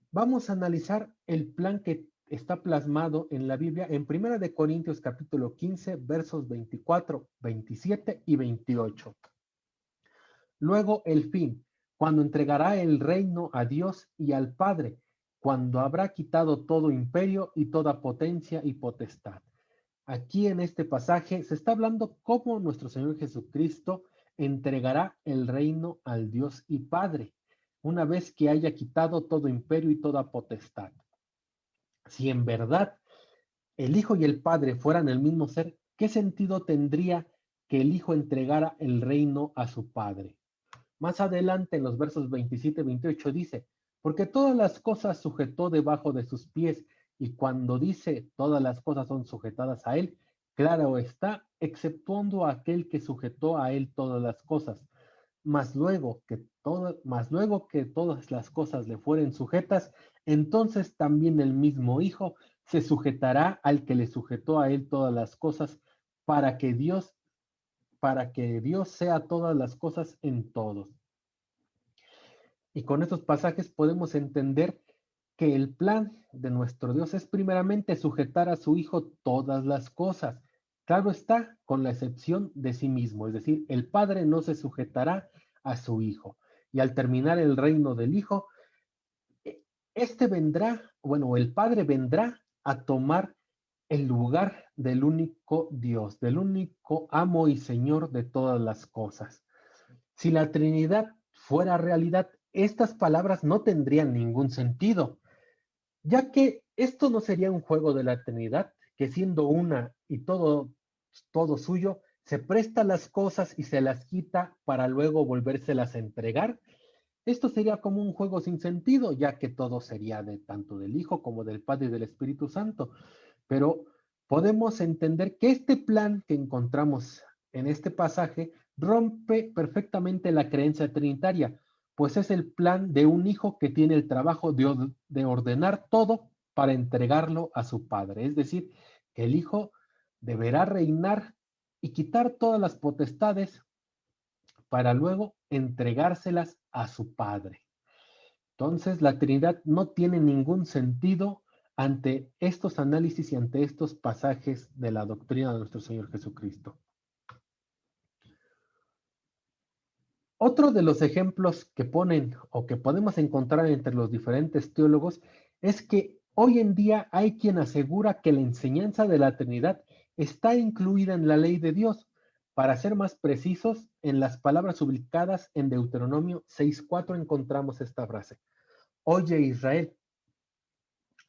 Vamos a analizar el plan que está plasmado en la Biblia en 1 de Corintios capítulo 15, versos 24, 27 y 28. Luego el fin, cuando entregará el reino a Dios y al Padre, cuando habrá quitado todo imperio y toda potencia y potestad. Aquí en este pasaje se está hablando cómo nuestro Señor Jesucristo entregará el reino al Dios y Padre, una vez que haya quitado todo imperio y toda potestad. Si en verdad el Hijo y el Padre fueran el mismo ser, ¿qué sentido tendría que el Hijo entregara el reino a su Padre? Más adelante en los versos 27 y 28 dice, porque todas las cosas sujetó debajo de sus pies, y cuando dice todas las cosas son sujetadas a él, claro está, exceptuando a aquel que sujetó a él todas las cosas. Mas luego que todas las cosas le fueren sujetas, entonces también el mismo Hijo se sujetará al que le sujetó a él todas las cosas, para que Dios sea todas las cosas en todos. Y con estos pasajes podemos entender que el plan de nuestro Dios es primeramente sujetar a su Hijo todas las cosas. Claro está, con la excepción de sí mismo, es decir, el Padre no se sujetará a su Hijo. Y al terminar el reino del Hijo, el Padre vendrá a tomar el lugar del único Dios, del único amo y Señor de todas las cosas. Si la Trinidad fuera realidad, estas palabras no tendrían ningún sentido, ya que esto no sería un juego de la Trinidad, que siendo una y todo suyo, se presta las cosas y se las quita para luego volvérselas a entregar. Esto sería como un juego sin sentido, ya que todo sería de tanto del Hijo como del Padre y del Espíritu Santo. Pero podemos entender que este plan que encontramos en este pasaje rompe perfectamente la creencia trinitaria, pues es el plan de un hijo que tiene el trabajo de ordenar todo para entregarlo a su padre. Es decir, que el hijo deberá reinar y quitar todas las potestades para luego entregárselas a su padre. Entonces, la Trinidad no tiene ningún sentido ante estos análisis y ante estos pasajes de la doctrina de nuestro Señor Jesucristo. Otro de los ejemplos que ponen o que podemos encontrar entre los diferentes teólogos es que hoy en día hay quien asegura que la enseñanza de la Trinidad está incluida en la ley de Dios. Para ser más precisos, en las palabras ubicadas en Deuteronomio 6:4 encontramos esta frase. Oye Israel,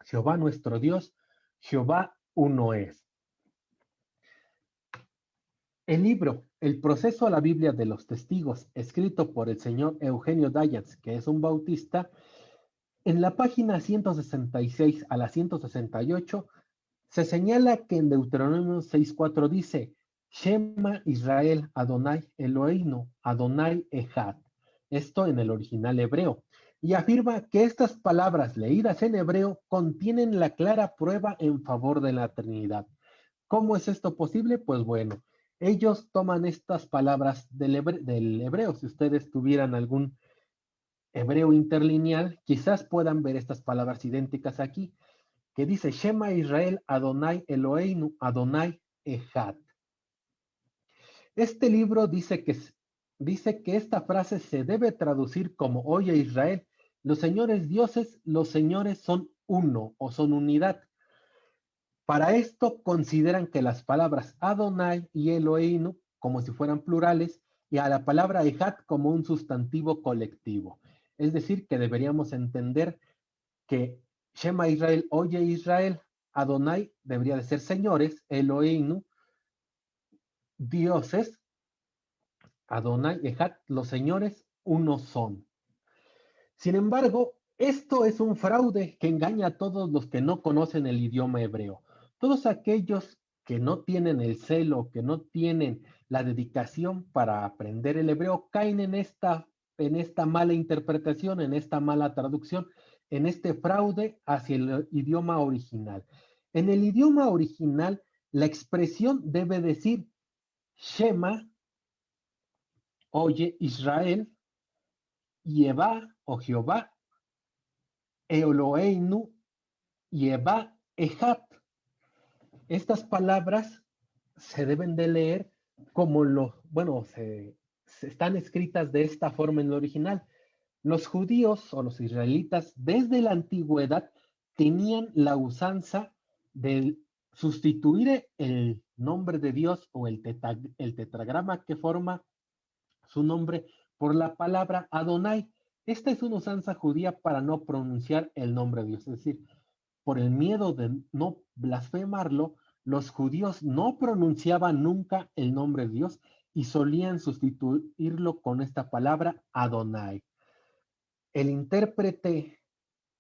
Jehová nuestro Dios, Jehová uno es. El libro El proceso a la Biblia de los testigos, escrito por el señor Eugenio Dayatz, que es un bautista, en la página 166 a la 168, se señala que en Deuteronomio 6:4 dice, Shema Israel Adonai Eloheinu Adonai Echad. Esto en el original hebreo. Y afirma que estas palabras leídas en hebreo contienen la clara prueba en favor de la Trinidad. ¿Cómo es esto posible? Pues bueno, ellos toman estas palabras del hebreo. Si ustedes tuvieran algún hebreo interlineal, quizás puedan ver estas palabras idénticas aquí, que dice Shema Israel Adonai Eloheinu Adonai Echad. Este libro dice que esta frase se debe traducir como Oye Israel, los señores dioses, los señores son uno o son unidad. Para esto consideran que las palabras Adonai y Eloheinu como si fueran plurales y a la palabra Echad como un sustantivo colectivo. Es decir, que deberíamos entender que Shema Israel, oye Israel, Adonai debería de ser señores, Eloheinu, dioses, Adonai, Echad, los señores, uno son. Sin embargo, esto es un fraude que engaña a todos los que no conocen el idioma hebreo. Todos aquellos que no tienen el celo, que no tienen la dedicación para aprender el hebreo, caen en esta mala interpretación, en esta mala traducción, en este fraude hacia el idioma original. En el idioma original, la expresión debe decir Shema, oye Israel, Yehova o Jehová, Eloheinu, Yehova Echad. Estas palabras se deben de leer como se están escritas de esta forma en el original. Los judíos o los israelitas desde la antigüedad tenían la usanza de sustituir el nombre de Dios o el tetragrama que forma su nombre por la palabra Adonai. Esta es una usanza judía para no pronunciar el nombre de Dios, es decir, por el miedo de no blasfemarlo, los judíos no pronunciaban nunca el nombre de Dios y solían sustituirlo con esta palabra Adonai. El intérprete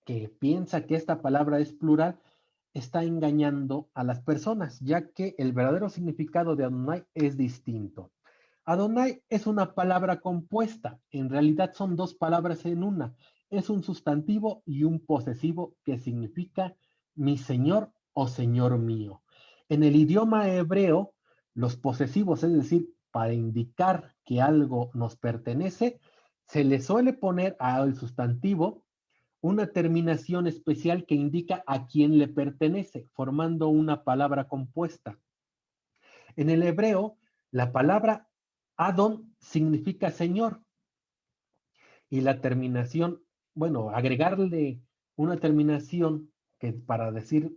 que piensa que esta palabra es plural está engañando a las personas, ya que el verdadero significado de Adonai es distinto. Adonai es una palabra compuesta, en realidad son dos palabras en una. Es un sustantivo y un posesivo que significa mi señor o señor mío. En el idioma hebreo, los posesivos, es decir, para indicar que algo nos pertenece, se le suele poner al sustantivo una terminación especial que indica a quién le pertenece, formando una palabra compuesta. En el hebreo, la palabra Adon significa señor y la terminación, agregarle una terminación que para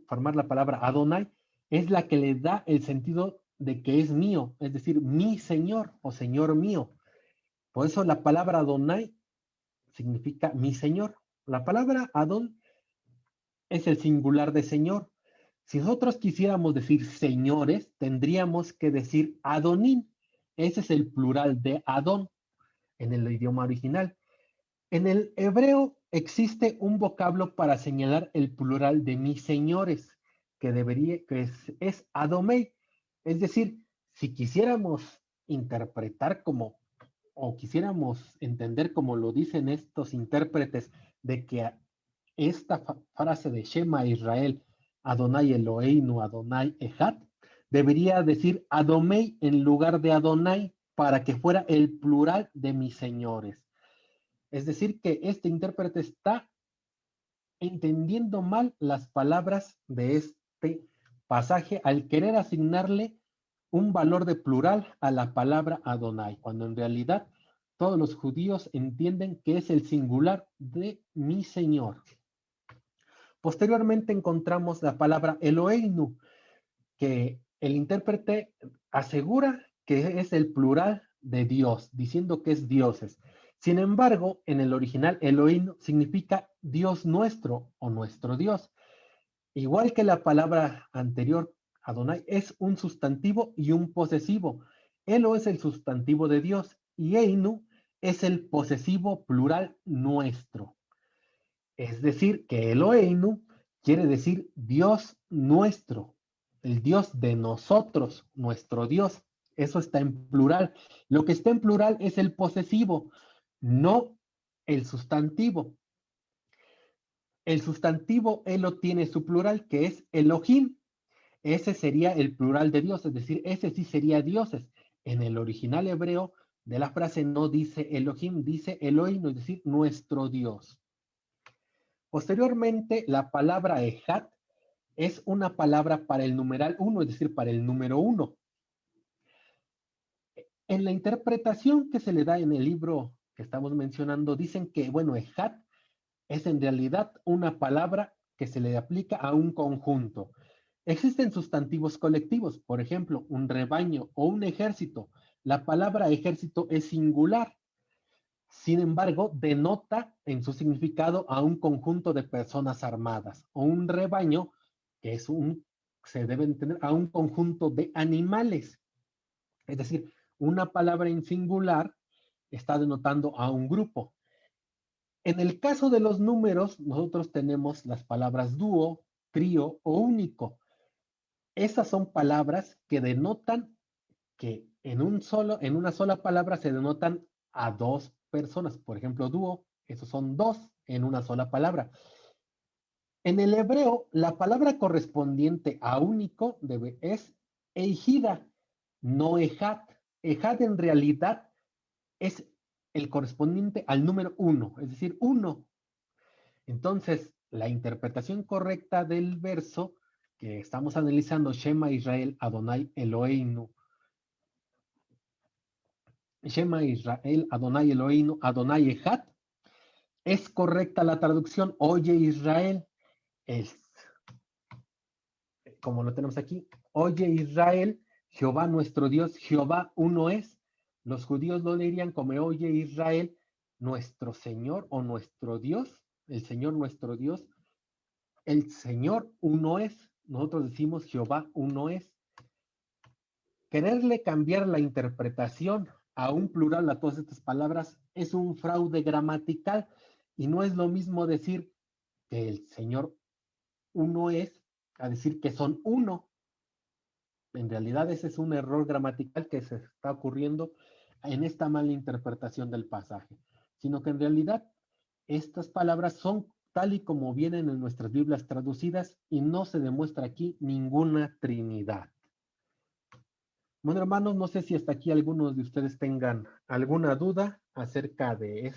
formar la palabra Adonai es la que le da el sentido de que es mío, es decir, mi señor o señor mío. Por eso la palabra Adonai significa mi señor. La palabra Adon es el singular de señor. Si nosotros quisiéramos decir señores, tendríamos que decir Adonim. Ese es el plural de Adón en el idioma original. En el hebreo existe un vocablo para señalar el plural de mis señores, que es Adomei. Es decir, si quisiéramos interpretar o quisiéramos entender como lo dicen estos intérpretes, de que esta frase de Shema Israel, Adonai Eloheinu, Adonai Echad, debería decir Adomei en lugar de Adonai para que fuera el plural de mis señores. Es decir, que este intérprete está entendiendo mal las palabras de este pasaje al querer asignarle un valor de plural a la palabra Adonai, cuando en realidad todos los judíos entienden que es el singular de mi Señor. Posteriormente encontramos la palabra Eloheinu, que el intérprete asegura que es el plural de Dios, diciendo que es dioses. Sin embargo, en el original, Elohim significa Dios nuestro o nuestro Dios. Igual que la palabra anterior, Adonai, es un sustantivo y un posesivo. Elo es el sustantivo de Dios y Einu es el posesivo plural nuestro. Es decir, que Eloheinu quiere decir Dios nuestro, el Dios de nosotros, nuestro Dios. Eso está en plural. Lo que está en plural es el posesivo, no el sustantivo. El sustantivo Elo tiene su plural, que es Elohim. Ese sería el plural de Dios, es decir, ese sí sería dioses. En el original hebreo de la frase no dice Elohim, dice Elohim, es decir, nuestro Dios. Posteriormente, la palabra Echad es una palabra para el numeral 1, es decir, para el número 1. En la interpretación que se le da en el libro que estamos mencionando, dicen que, Echad es en realidad una palabra que se le aplica a un conjunto. Existen sustantivos colectivos, por ejemplo, un rebaño o un ejército. La palabra ejército es singular. Sin embargo, denota en su significado a un conjunto de personas armadas, o un rebaño, que se debe entender a un conjunto de animales. Es decir, una palabra en singular está denotando a un grupo. En el caso de los números, nosotros tenemos las palabras dúo, trío o único. Esas son palabras que denotan que en una sola palabra se denotan a dos personas. Por ejemplo, dúo, esos son dos en una sola palabra. En el hebreo, la palabra correspondiente a único es ejida, no ejad. Ejad en realidad es el correspondiente al número uno, es decir, uno. Entonces, la interpretación correcta del verso que estamos analizando, Shema Israel Adonai Eloheinu, Shema Israel Adonai Eloheinu Adonai Echad, es correcta la traducción, oye Israel, es como lo tenemos aquí, oye Israel, Jehová nuestro Dios, Jehová uno es. Los judíos lo leerían como oye Israel, nuestro Señor o nuestro Dios, el Señor nuestro Dios, el Señor uno es. Nosotros decimos Jehová uno es. Quererle cambiar la interpretación a un plural a todas estas palabras es un fraude gramatical y no es lo mismo decir que el Señor uno es a decir que son uno. En realidad ese es un error gramatical que se está ocurriendo en esta mala interpretación del pasaje, sino que en realidad estas palabras son tal y como vienen en nuestras Biblias traducidas y no se demuestra aquí ninguna Trinidad. Bueno, hermanos, no sé si hasta aquí algunos de ustedes tengan alguna duda acerca de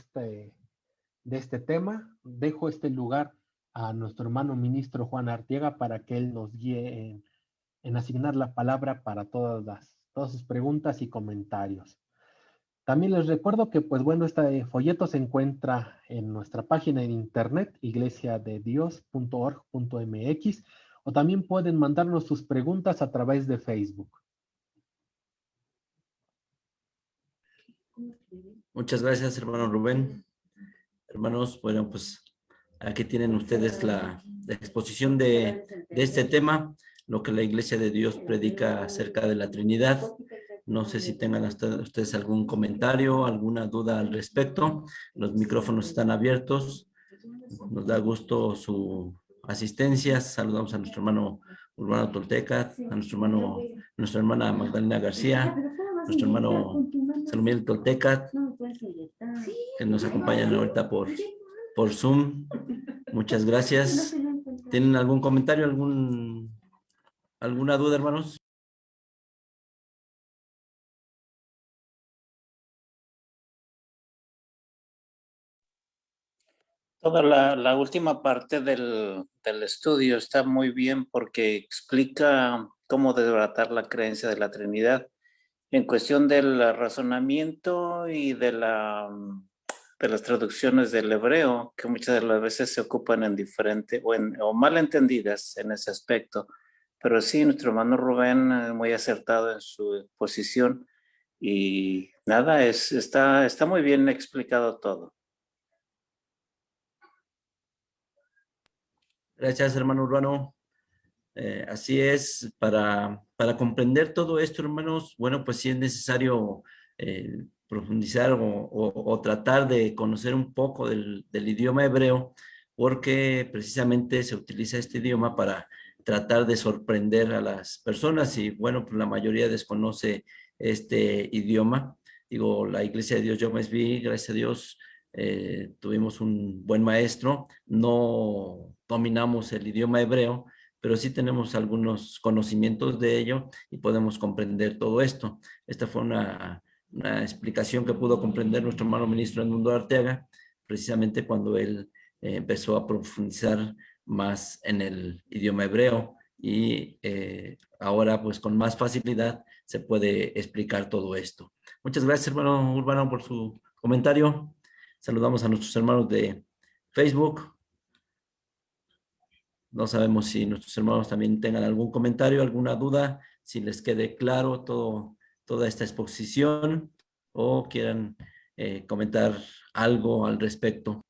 este tema. Dejo este lugar a nuestro hermano ministro Juan Arteaga para que él nos guíe en asignar la palabra para todas sus preguntas y comentarios. También les recuerdo que, pues bueno, este folleto se encuentra en nuestra página en internet, iglesiadedios.org.mx, o también pueden mandarnos sus preguntas a través de Facebook. Muchas gracias, hermano Rubén. Hermanos, bueno, pues aquí tienen ustedes la exposición de este tema, lo que la Iglesia de Dios predica acerca de la Trinidad. No sé si tengan ustedes algún comentario, alguna duda al respecto. Los micrófonos están abiertos. Nos da gusto su asistencia. Saludamos a nuestro hermano Urbano Tolteca, a nuestra hermana Magdalena García, nuestro hermano Salumiel Tolteca, que nos acompañan ahorita por Zoom. Muchas gracias. ¿Tienen algún comentario, alguna duda, hermanos? Toda la última parte del estudio está muy bien porque explica cómo desbaratar la creencia de la Trinidad en cuestión del razonamiento y de las traducciones del hebreo, que muchas de las veces se ocupan en diferente o mal entendidas en ese aspecto. Pero sí, nuestro hermano Rubén muy acertado en su exposición y nada, está muy bien explicado todo. Gracias, hermano Urbano. Así es, para comprender todo esto, hermanos, bueno, pues sí es necesario profundizar o tratar de conocer un poco del idioma hebreo, porque precisamente se utiliza este idioma para tratar de sorprender a las personas y bueno, pues la mayoría desconoce este idioma. Digo, la Iglesia de Dios Yo Vi, gracias a Dios, tuvimos un buen maestro, no dominamos el idioma hebreo, pero sí tenemos algunos conocimientos de ello y podemos comprender todo esto. Esta fue una explicación que pudo comprender nuestro hermano ministro Edmundo Arteaga, precisamente cuando él empezó a profundizar más en el idioma hebreo y ahora pues con más facilidad se puede explicar todo esto. Muchas gracias, hermano Urbano, por su comentario. Saludamos a nuestros hermanos de Facebook. No sabemos si nuestros hermanos también tengan algún comentario, alguna duda, si les quede claro toda esta exposición o quieran comentar algo al respecto.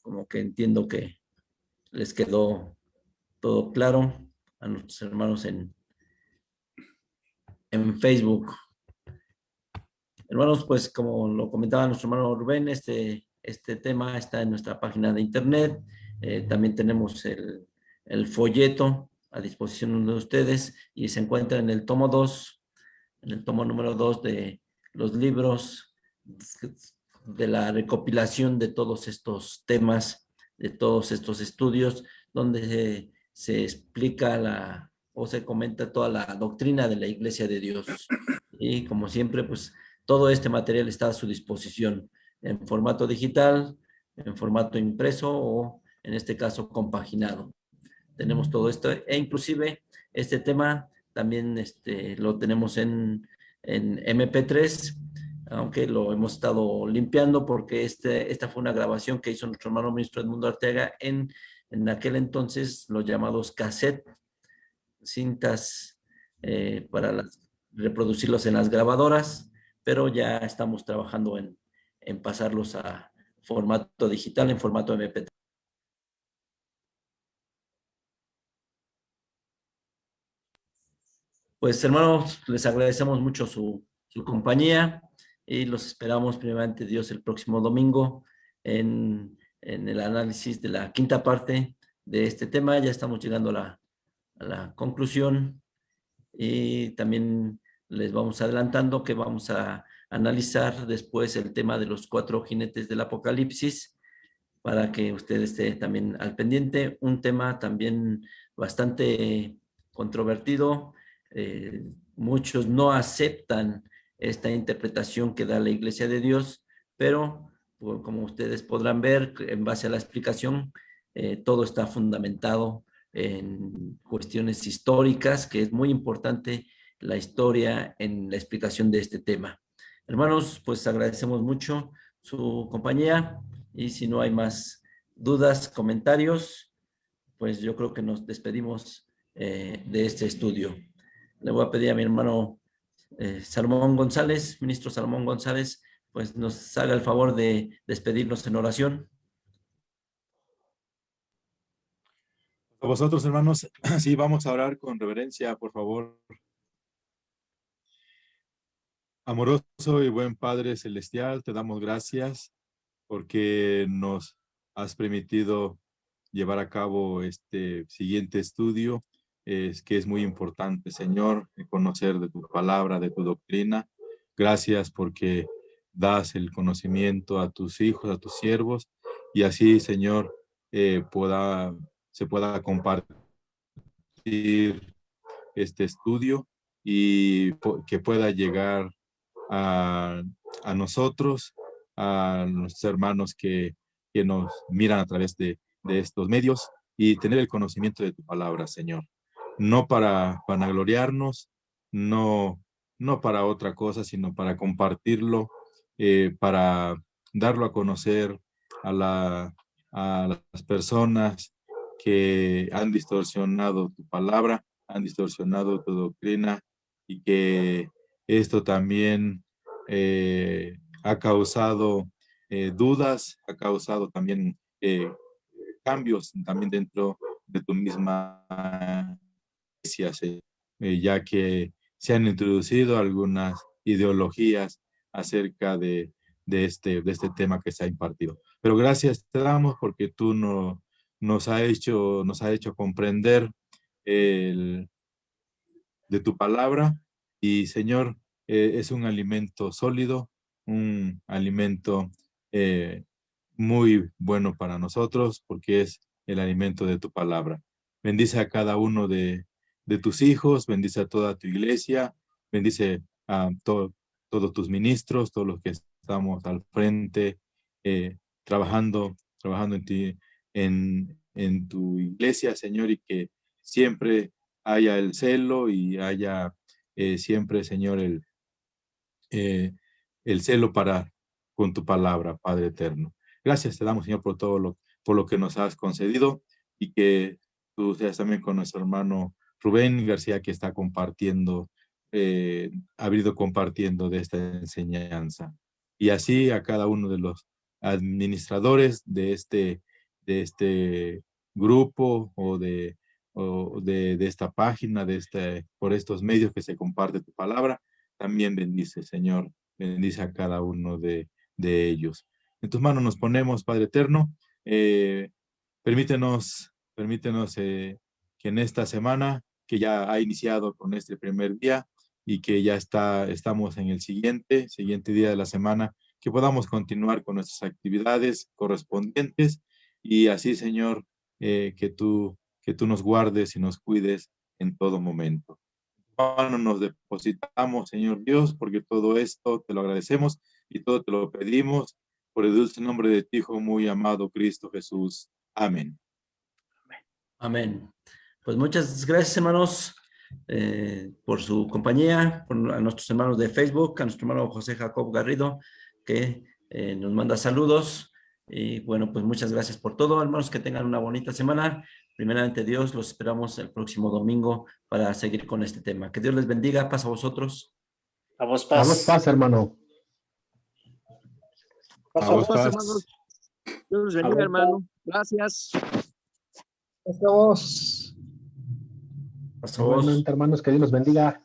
Como que entiendo que les quedó todo claro a nuestros hermanos en Facebook. Hermanos, pues como lo comentaba nuestro hermano Rubén, este este tema está en nuestra página de internet. También tenemos el folleto a disposición de ustedes y se encuentra en el tomo 2, en el tomo número 2 de los libros de la recopilación de todos estos temas, de todos estos estudios, donde se explica o se comenta toda la doctrina de la Iglesia de Dios. Y como siempre, pues todo este material está a su disposición en formato digital, en formato impreso o en este caso compaginado. Tenemos todo esto e inclusive este tema también lo tenemos en MP3, aunque lo hemos estado limpiando porque esta fue una grabación que hizo nuestro hermano ministro Edmundo Arteaga en aquel entonces los llamados cassette, cintas para reproducirlos en las grabadoras, pero ya estamos trabajando en pasarlos a formato digital, en formato MP3. Pues hermanos, les agradecemos mucho su compañía y los esperamos primeramente Dios el próximo domingo en el análisis de la quinta parte de este tema. Ya estamos llegando a la conclusión y también les vamos adelantando que vamos a analizar después el tema de los 4 jinetes del Apocalipsis para que usted esté también al pendiente. Un tema también bastante controvertido. Muchos no aceptan esta interpretación que da la Iglesia de Dios, pero como ustedes podrán ver, en base a la explicación, todo está fundamentado en cuestiones históricas, que es muy importante la historia en la explicación de este tema. Hermanos, pues agradecemos mucho su compañía y si no hay más dudas, comentarios, pues yo creo que nos despedimos de este estudio. Le voy a pedir a mi hermano Salomón González, ministro Salomón González, pues nos haga el favor de despedirnos en oración. A vosotros, hermanos, sí, vamos a orar con reverencia, por favor. Amoroso y buen Padre Celestial, te damos gracias porque nos has permitido llevar a cabo este siguiente estudio, que es muy importante, Señor, conocer de tu palabra, de tu doctrina. Gracias porque das el conocimiento a tus hijos, a tus siervos, y así, Señor, se pueda compartir este estudio y que pueda llegar a nosotros, a nuestros hermanos que nos miran a través de estos medios y tener el conocimiento de tu palabra, Señor. No para vanagloriarnos, no para otra cosa, sino para compartirlo, para darlo a conocer a las personas que han distorsionado tu palabra, han distorsionado tu doctrina y que esto también ha causado dudas, ha causado también cambios también dentro de tu misma iglesia, ya que se han introducido algunas ideologías acerca de este tema que se ha impartido. Pero gracias te damos porque tú nos ha hecho comprender de tu palabra y, Señor, es un alimento sólido, un alimento muy bueno para nosotros porque es el alimento de tu palabra. Bendice a cada uno de tus hijos, bendice a toda tu iglesia, bendice a todos tus ministros, todos los que estamos al frente, trabajando en ti, en tu iglesia, Señor, y que siempre haya el celo y haya siempre, Señor, el celo con tu palabra, Padre eterno. Gracias te damos, Señor, por lo que nos has concedido y que tú seas también con nuestro hermano Rubén García, que está compartiendo, ha venido compartiendo de esta enseñanza. Y así a cada uno de los administradores de este grupo o de esta página, por estos medios que se comparte tu palabra, también bendice, Señor, bendice a cada uno de ellos. En tus manos nos ponemos, Padre eterno. Permítenos que en esta semana, que ya ha iniciado con este primer día y que ya estamos en el siguiente día de la semana, que podamos continuar con nuestras actividades correspondientes y así, Señor, que tú nos guardes y nos cuides en todo momento. Bueno, nos depositamos, Señor Dios, porque todo esto te lo agradecemos y todo te lo pedimos por el dulce nombre de tu Hijo muy amado, Cristo Jesús. Amén. Amén. Pues muchas gracias, hermanos, por su compañía, a nuestros hermanos de Facebook, a nuestro hermano José Jacob Garrido, que nos manda saludos. Y bueno, pues muchas gracias por todo, hermanos, que tengan una bonita semana. Primeramente Dios, los esperamos el próximo domingo para seguir con este tema. Que Dios les bendiga, paz a vosotros. A vos, A vos paz. paz, hermano. A vos, Paz, paz. hermanos. Dios los A bendiga, vos, hermano. Gracias. Hasta vos. Paz a vos. Igualmente, hermanos, que Dios los bendiga.